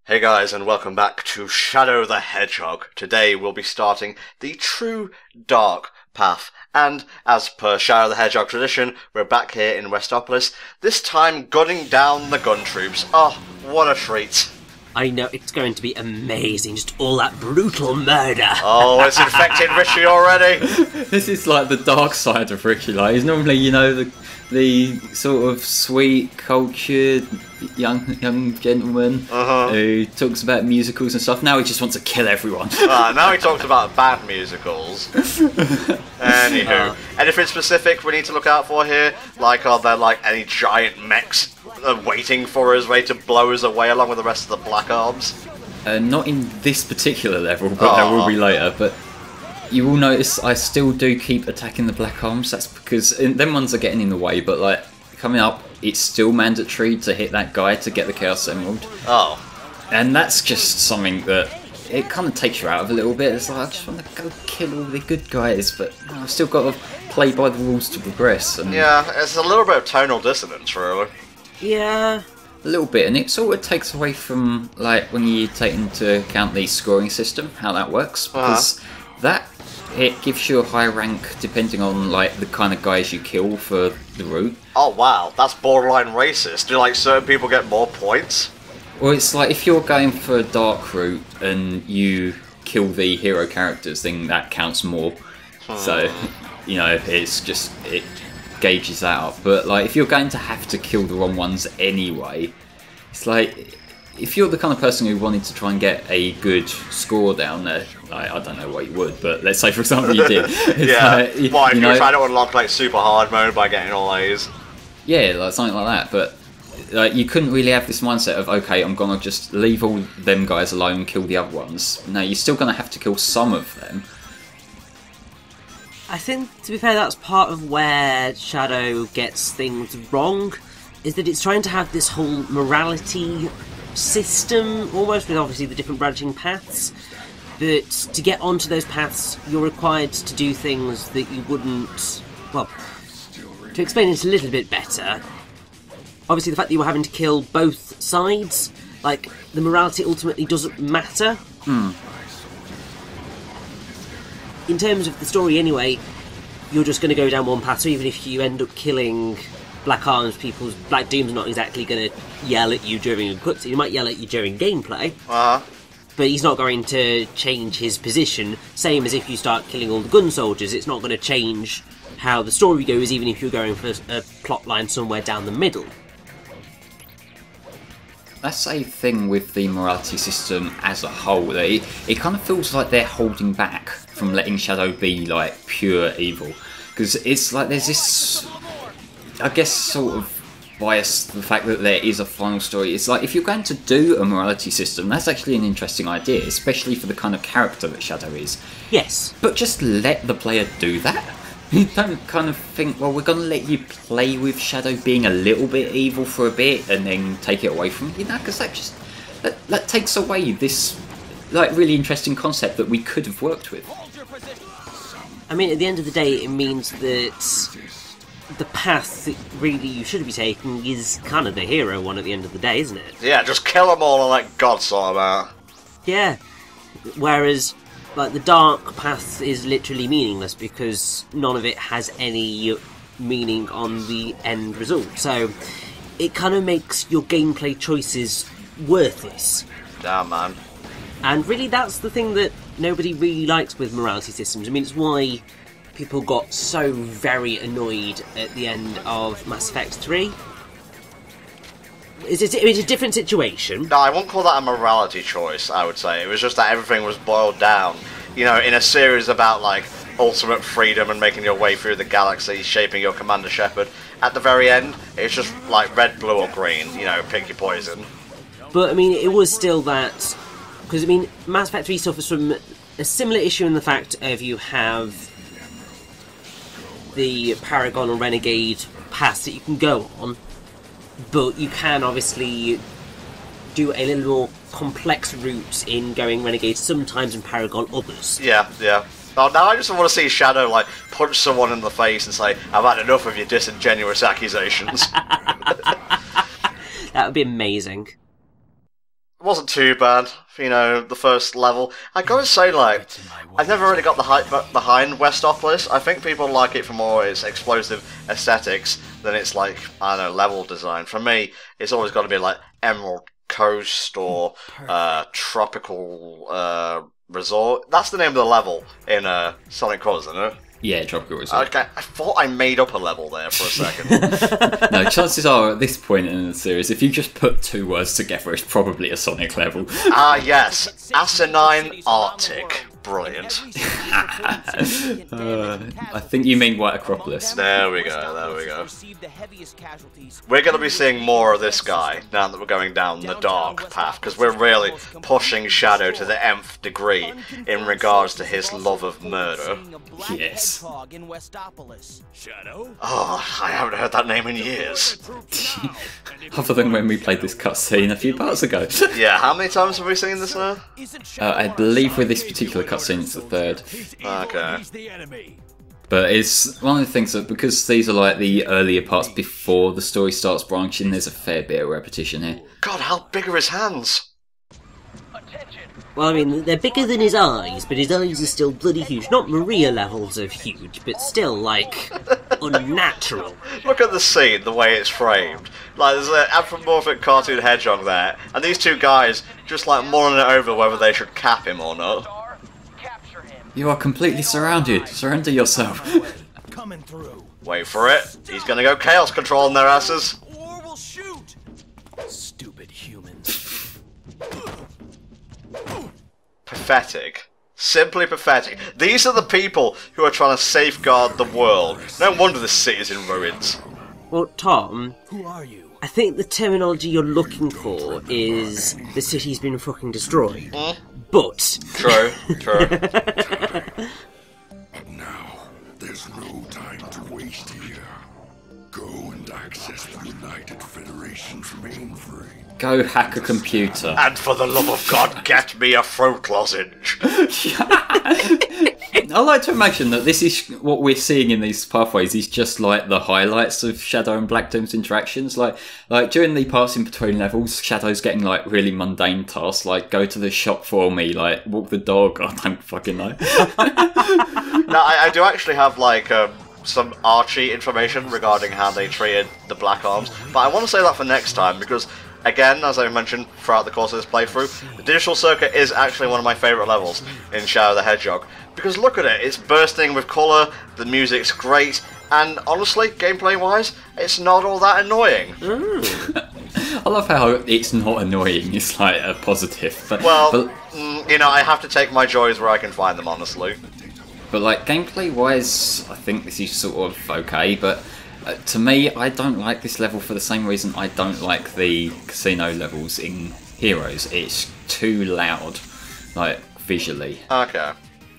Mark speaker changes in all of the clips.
Speaker 1: Hey guys, and welcome back to Shadow the Hedgehog. Today we'll be starting the true dark path, and as per Shadow the Hedgehog tradition, we're back here in Westopolis, this time gunning down the gun troops. Oh, what a treat.
Speaker 2: I know, it's going to be amazing, just all that brutal murder.
Speaker 1: Oh, it's infected Richie already.
Speaker 3: This is like the dark side of Ricky. Like, he's normally, the sort of sweet, cultured young gentleman who talks about musicals and stuff. Now he just wants to kill everyone.
Speaker 1: Now he talks about bad musicals. Anywho, anything specific we need to look out for here? Like, are there like any giant mechs waiting for us, ready to blow us away along with the rest of the Black Arms?
Speaker 3: Not in this particular level, but there will be later. But you will notice I still do keep attacking the Black Arms. That's because them ones are getting in the way, but like coming up, it's still mandatory to hit that guy to get the Chaos Emerald.
Speaker 1: Oh.
Speaker 3: And that's just something that it kind of takes you out of a little bit. It's like, I just want to go kill all the good guys, but I've still got to play by the rules to progress. And
Speaker 1: yeah, it's a little bit of tonal dissonance, really.
Speaker 2: Yeah.
Speaker 3: A little bit, and it sort of takes away from, like, when you take into account the scoring system, how that works, because it gives you a high rank depending on, like, the kind of guys you kill for the route.
Speaker 1: Oh wow, that's borderline racist. Do like certain people get more points?
Speaker 3: Well, it's like if you're going for a dark route and you kill the hero characters, then that counts more. So, you know, it's just, it gauges that up. But like, if you're going to have to kill the wrong ones anyway, it's like, if you're the kind of person who wanted to try and get a good score down there, like, I don't know what you would, but let's say for example you did.
Speaker 1: Yeah,
Speaker 3: like,
Speaker 1: if you're trying to unlock like super hard mode by getting all A's.
Speaker 3: Yeah, like something like that, but like, you couldn't really have this mindset of, okay, I'm gonna just leave all them guys alone and kill the other ones. No, you're still gonna have to kill some of them.
Speaker 2: I think, to be fair, that's part of where Shadow gets things wrong, is that it's trying to have this whole morality system, almost, with obviously the different branching paths, but to get onto those paths, you're required to do things that you wouldn't, well, to explain it a little bit better, obviously the fact that you were having to kill both sides, like, the morality ultimately doesn't matter. In terms of the story anyway, you're just going to go down one path, so even if you end up killing Black Arms people, Black Doom's not exactly going to yell at you during a cutscene. He might yell at you during gameplay, but he's not going to change his position. Same as if you start killing all the gun soldiers, it's not going to change how the story goes, even if you're going for a plot line somewhere down the middle.
Speaker 3: That's a thing with the morality system as a whole. It kind of feels like they're holding back from letting Shadow be like pure evil, because it's like there's this, I guess, sort of bias to the fact that there is a final story. It's like, if you're going to do a morality system, that's actually an interesting idea, especially for the kind of character that Shadow is.
Speaker 2: Yes.
Speaker 3: But just let the player do that. You don't kind of think, well, we're going to let you play with Shadow being a little bit evil for a bit and then take it away from you, know, because that takes away this like really interesting concept that we could have worked with.
Speaker 2: I mean, at the end of the day, it means that the path that really you should be taking is kind of the hero one at the end of the day, isn't it?
Speaker 1: Yeah, just kill them all and let God sort them out.
Speaker 2: Yeah. Whereas, like, the dark path is literally meaningless because none of it has any meaning on the end result. So it kind of makes your gameplay choices worthless.
Speaker 1: Damn, man.
Speaker 2: And really, that's the thing that nobody really likes with morality systems. I mean, it's why people got so very annoyed at the end of Mass Effect 3. It's a different situation.
Speaker 1: No, I won't call that a morality choice, I would say. It was just that everything was boiled down, you know, in a series about, like, ultimate freedom and making your way through the galaxy, shaping your Commander Shepard. At the very end, it's just, like, red, blue, or green, you know, pick your poison.
Speaker 2: But, I mean, it was still that, because, I mean, Mass Effect 3 suffers from a similar issue in the fact of you have the Paragon or Renegade path that you can go on, but you can obviously do a little more complex route in going Renegade sometimes and Paragon others.
Speaker 1: Yeah, yeah. Oh, now I just want to see Shadow, like, punch someone in the face and say, I've had enough of your disingenuous accusations.
Speaker 2: That would be amazing.
Speaker 1: wasn't too bad, you know, the first level. I gotta say, like, I've never really got the hype behind Westopolis. I think people like it for more its explosive aesthetics than its, like, I don't know, level design. For me, it's always got to be, like, Emerald Coast or Tropical Resort. That's the name of the level in Sonic Colors, isn't it?
Speaker 3: Yeah, Tropical Resort.
Speaker 1: Okay, I thought I made up a level there for a second.
Speaker 3: No, chances are at this point in the series, if you just put two words together, it's probably a Sonic level.
Speaker 1: Ah, yes. Asinine Arctic. Brilliant.
Speaker 3: I think you mean White Acropolis.
Speaker 1: There we go. We're going to be seeing more of this guy now that we're going down the dark path, because we're really pushing Shadow to the nth degree in regards to his love of murder.
Speaker 3: Yes.
Speaker 1: Oh, I haven't heard that name in years.
Speaker 3: Other than when we played this cutscene a few parts ago.
Speaker 1: Yeah, how many times have we seen this now?
Speaker 3: I believe with this particular cutscene it's the third.
Speaker 1: Okay.
Speaker 3: But it's one of the things that, because these are like the earlier parts before the story starts branching, there's a fair bit of repetition here.
Speaker 1: God, how big are his hands?
Speaker 2: Well, I mean, they're bigger than his eyes, but his eyes are still bloody huge. Not Maria levels of huge, but still, like, unnatural.
Speaker 1: Look at the scene, the way it's framed. Like, there's an anthropomorphic cartoon hedgehog there, and these two guys just, like, mulling it over whether they should cap him or not.
Speaker 3: You are completely surrounded. Surrender yourself.
Speaker 4: Coming through.
Speaker 1: Wait for it. He's gonna go chaos control on their asses.
Speaker 4: Or we'll shoot. Stupid humans.
Speaker 1: Pathetic. Simply pathetic. These are the people who are trying to safeguard the world. No wonder this city's in ruins.
Speaker 2: Well, Tom,
Speaker 4: Who are you?
Speaker 2: I think the terminology you're looking for is the city's been fucking destroyed. But...
Speaker 1: True.
Speaker 5: But now, there's no time to waste here. Go and access the United Federation's mainframe.
Speaker 3: Go hack a computer.
Speaker 1: And for the love of God, get me a fruit lozenge.
Speaker 3: I like to imagine that this is what we're seeing in these pathways is just like the highlights of Shadow and Black Doom's interactions. Like during the parts in between levels, Shadow's getting like really mundane tasks, like go to the shop for me, like walk the dog. I don't fucking know.
Speaker 1: Now, I do actually have like some Archie information regarding how they treated the Black Arms, but I want to say that for next time because, again, as I mentioned throughout the course of this playthrough, the Digital Circuit is actually one of my favourite levels in Shadow the Hedgehog. Because look at it, it's bursting with colour, the music's great, and honestly, gameplay-wise, it's not all that annoying.
Speaker 3: I love how it's not annoying, it's like a positive. But,
Speaker 1: you know, I have to take my joys where I can find them, honestly.
Speaker 3: But like, gameplay-wise, I think this is sort of okay, but to me, I don't like this level for the same reason I don't like the casino levels in Heroes. It's too loud, like, visually.
Speaker 1: Okay.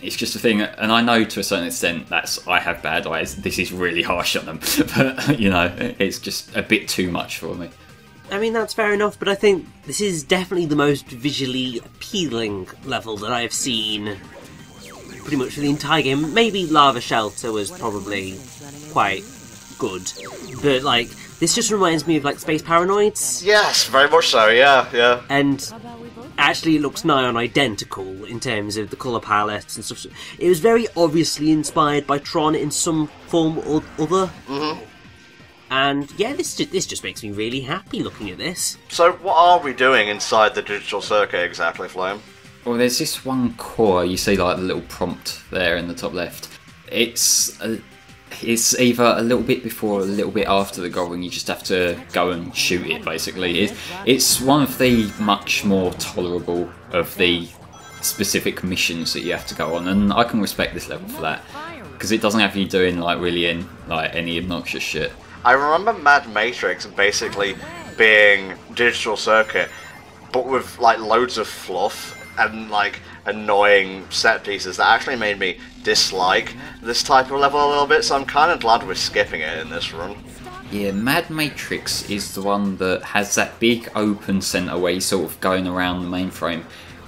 Speaker 3: It's just a thing, and I know to a certain extent I have bad eyes, this is really harsh on them, but, you know, it's just a bit too much for me.
Speaker 2: I mean, that's fair enough, but I think this is definitely the most visually appealing level that I have seen pretty much for the entire game. Maybe Lava Shelter was probably quite good, but, like, this just reminds me of, like, Space Paranoids.
Speaker 1: Yes, very much so, yeah.
Speaker 2: And actually it looks nigh on identical in terms of the colour palettes and stuff. It was very obviously inspired by Tron in some form or other.
Speaker 1: Mm-hmm.
Speaker 2: And yeah, this just makes me really happy looking at this.
Speaker 1: So what are we doing inside the Digital Circuit exactly, Flame?
Speaker 3: Well, there's this one core, you see like the little prompt there in the top left. It's either a little bit before or a little bit after the goal, and you just have to go and shoot it, basically. It's one of the much more tolerable of the specific missions that you have to go on, and I can respect this level for that, because it doesn't have you doing like really any obnoxious shit.
Speaker 1: I remember Mad Matrix basically being Digital Circuit, but with like loads of fluff and like annoying set pieces that actually made me dislike this type of level a little bit, so I'm kind of glad we're skipping it in this run.
Speaker 3: Yeah, Mad Matrix is the one that has that big open centre where you're sort of going around the mainframe,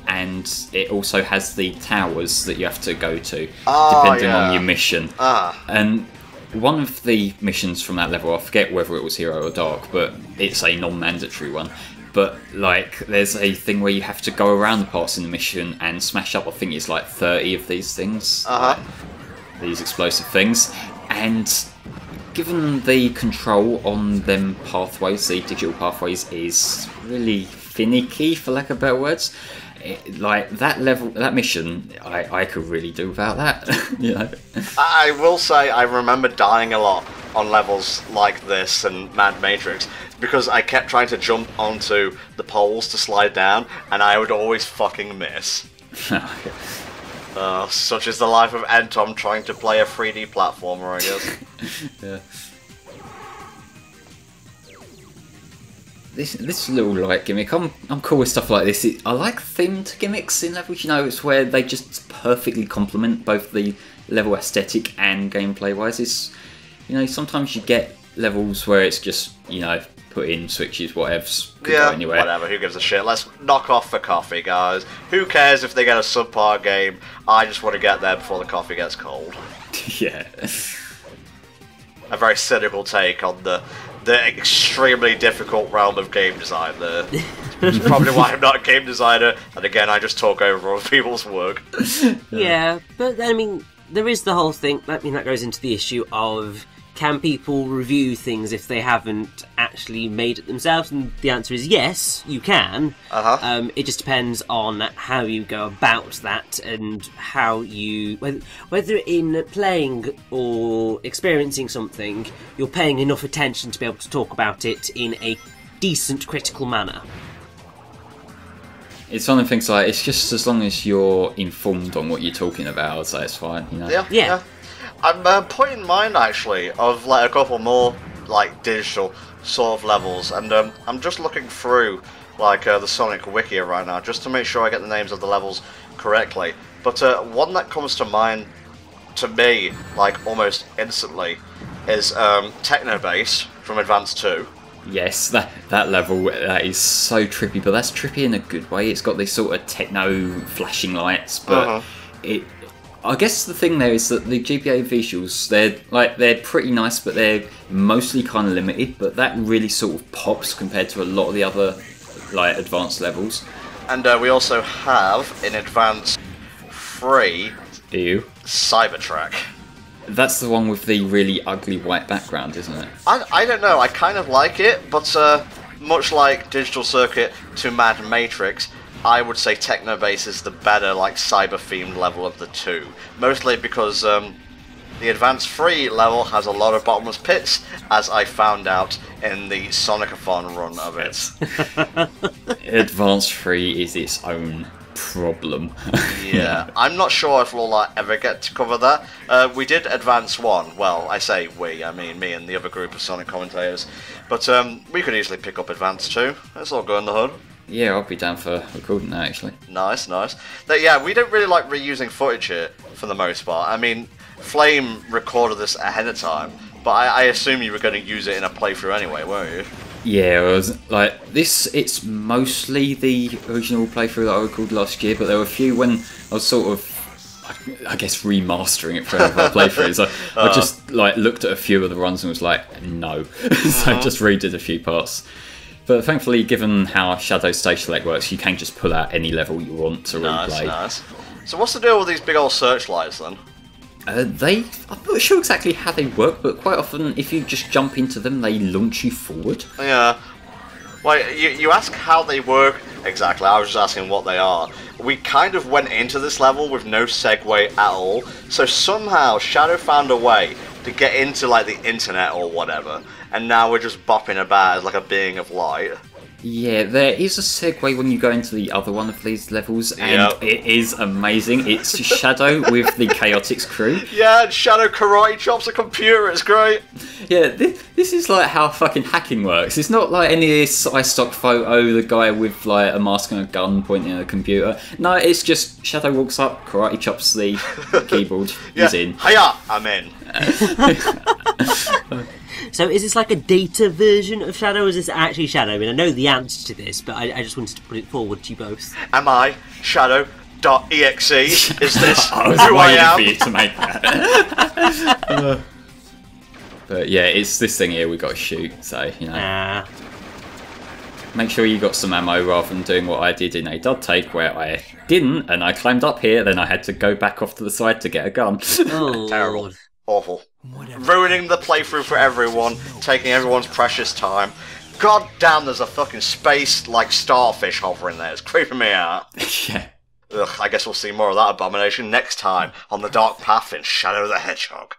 Speaker 3: and it also has the towers that you have to go to, depending on your mission. And one of the missions from that level, I forget whether it was Hero or Dark, but it's a non-mandatory one, but like there's a thing where you have to go around the parts in the mission and smash up. I think it's like 30 of these things, these explosive things, and given the control on them pathways, the digital pathways, is really finicky, for lack of better words. Like that level, that mission, I could really do without that. You know.
Speaker 1: I will say I remember dying a lot on levels like this and Mad Matrix because I kept trying to jump onto the poles to slide down, and I would always fucking miss. Such is the life of Entom trying to play a 3D platformer, I guess.
Speaker 3: Yeah. This little like gimmick, I'm cool with stuff like this. I like themed gimmicks in levels. You know, it's where they just perfectly complement both the level aesthetic and gameplay wise. It's, you know, sometimes you get levels where it's just, you know, put in switches, whatevs, could go anywhere.
Speaker 1: Whatever, who gives a shit? Let's knock off the coffee, guys. Who cares if they get a subpar game? I just want to get there before the coffee gets cold.
Speaker 3: Yeah.
Speaker 1: A very cynical take on the extremely difficult realm of game design there. Which is probably why I'm not a game designer, and again, I just talk over other people's work.
Speaker 2: Yeah, but I mean, there is the whole thing. I mean, that goes into the issue of, can people review things if they haven't actually made it themselves? And the answer is yes, you can. It just depends on how you go about that and how you... Whether in playing or experiencing something, you're paying enough attention to be able to talk about it in a decent, critical manner.
Speaker 3: It's one of the things like, it's just as long as you're informed on what you're talking about, so it's fine, you know?
Speaker 1: Yeah. I'm putting in mind, actually, of like a couple more like digital sort of levels, and I'm just looking through like the Sonic Wiki right now, just to make sure I get the names of the levels correctly. But one that comes to mind to me, like almost instantly, is Techno Bass from Advance 2.
Speaker 3: Yes, that level, that is so trippy, but that's trippy in a good way. It's got these sort of techno flashing lights, but I guess the thing there is that the GBA visuals, they're pretty nice, but they're mostly kind of limited, but that really sort of pops compared to a lot of the other like advanced levels. And
Speaker 1: we also have in Advance 3 Cybertrack.
Speaker 3: That's the one with the really ugly white background, isn't it?
Speaker 1: I don't know, I kind of like it, but much like Digital Circuit to Mad Matrix, I would say Techno Bass is the better, like, cyber-themed level of the two. Mostly because the Advance 3 level has a lot of bottomless pits, as I found out in the Sonicathon run of it.
Speaker 3: Advance 3 is its own problem.
Speaker 1: Yeah, I'm not sure if we'll ever get to cover that. We did Advance 1. Well, I say we, I mean me and the other group of Sonic commentators. But we could easily pick up Advance 2. It's all go in the hood.
Speaker 3: Yeah, I'll be down for recording that, actually.
Speaker 1: Nice. But yeah, we don't really like reusing footage here, for the most part. I mean, Flame recorded this ahead of time, but I assume you were going to use it in a playthrough anyway, weren't you?
Speaker 3: Yeah, it was like this. It's mostly the original playthrough that I recorded last year, but there were a few when I was sort of, I guess, remastering it for other playthroughs. I just like looked at a few of the runs and was like, no. So I just redid a few parts. But thankfully, given how Shadow Stage Select works, you can just pull out any level you want to replay.
Speaker 1: Nice. So what's the deal with these big old searchlights then?
Speaker 3: I'm not sure exactly how they work, but quite often if you just jump into them, they launch you forward.
Speaker 1: Yeah. Well, you ask how they work exactly, I was just asking what they are. We kind of went into this level with no segue at all, so somehow Shadow found a way to get into like the internet or whatever, and now we're just bopping about as like a being of light.
Speaker 3: Yeah, there is a segue when you go into the other one of these levels, and it is amazing. It's Shadow with the Chaotix crew.
Speaker 1: Yeah, and Shadow karate chops a computer, it's great.
Speaker 3: Yeah, this is like how fucking hacking works. It's not like any of this iStock photo, the guy with like a mask and a gun pointing at a computer. No, it's just Shadow walks up, karate chops the keyboard, he's in.
Speaker 1: Hiya, I'm in.
Speaker 2: So is this like a data version of Shadow, or is this actually Shadow? I mean, I know the answer to this, but I just wanted to put it forward to you both.
Speaker 1: Am I Shadow.exe? Is this
Speaker 3: I was
Speaker 1: who I am?
Speaker 3: for you to make that. But yeah, it's this thing here we got to shoot, so, you know. make sure you got some ammo rather than doing what I did in a dud take where I didn't and I climbed up here, then I had to go back off to the side to get a gun.
Speaker 2: Oh,
Speaker 1: Terrible.
Speaker 2: Lord.
Speaker 1: Awful. Ruining the playthrough for everyone, taking everyone's precious time. God damn, there's a fucking space like starfish hovering there. It's creeping me out.
Speaker 3: Yeah.
Speaker 1: Ugh, I guess we'll see more of that abomination next time on the Dark Path in Shadow the Hedgehog.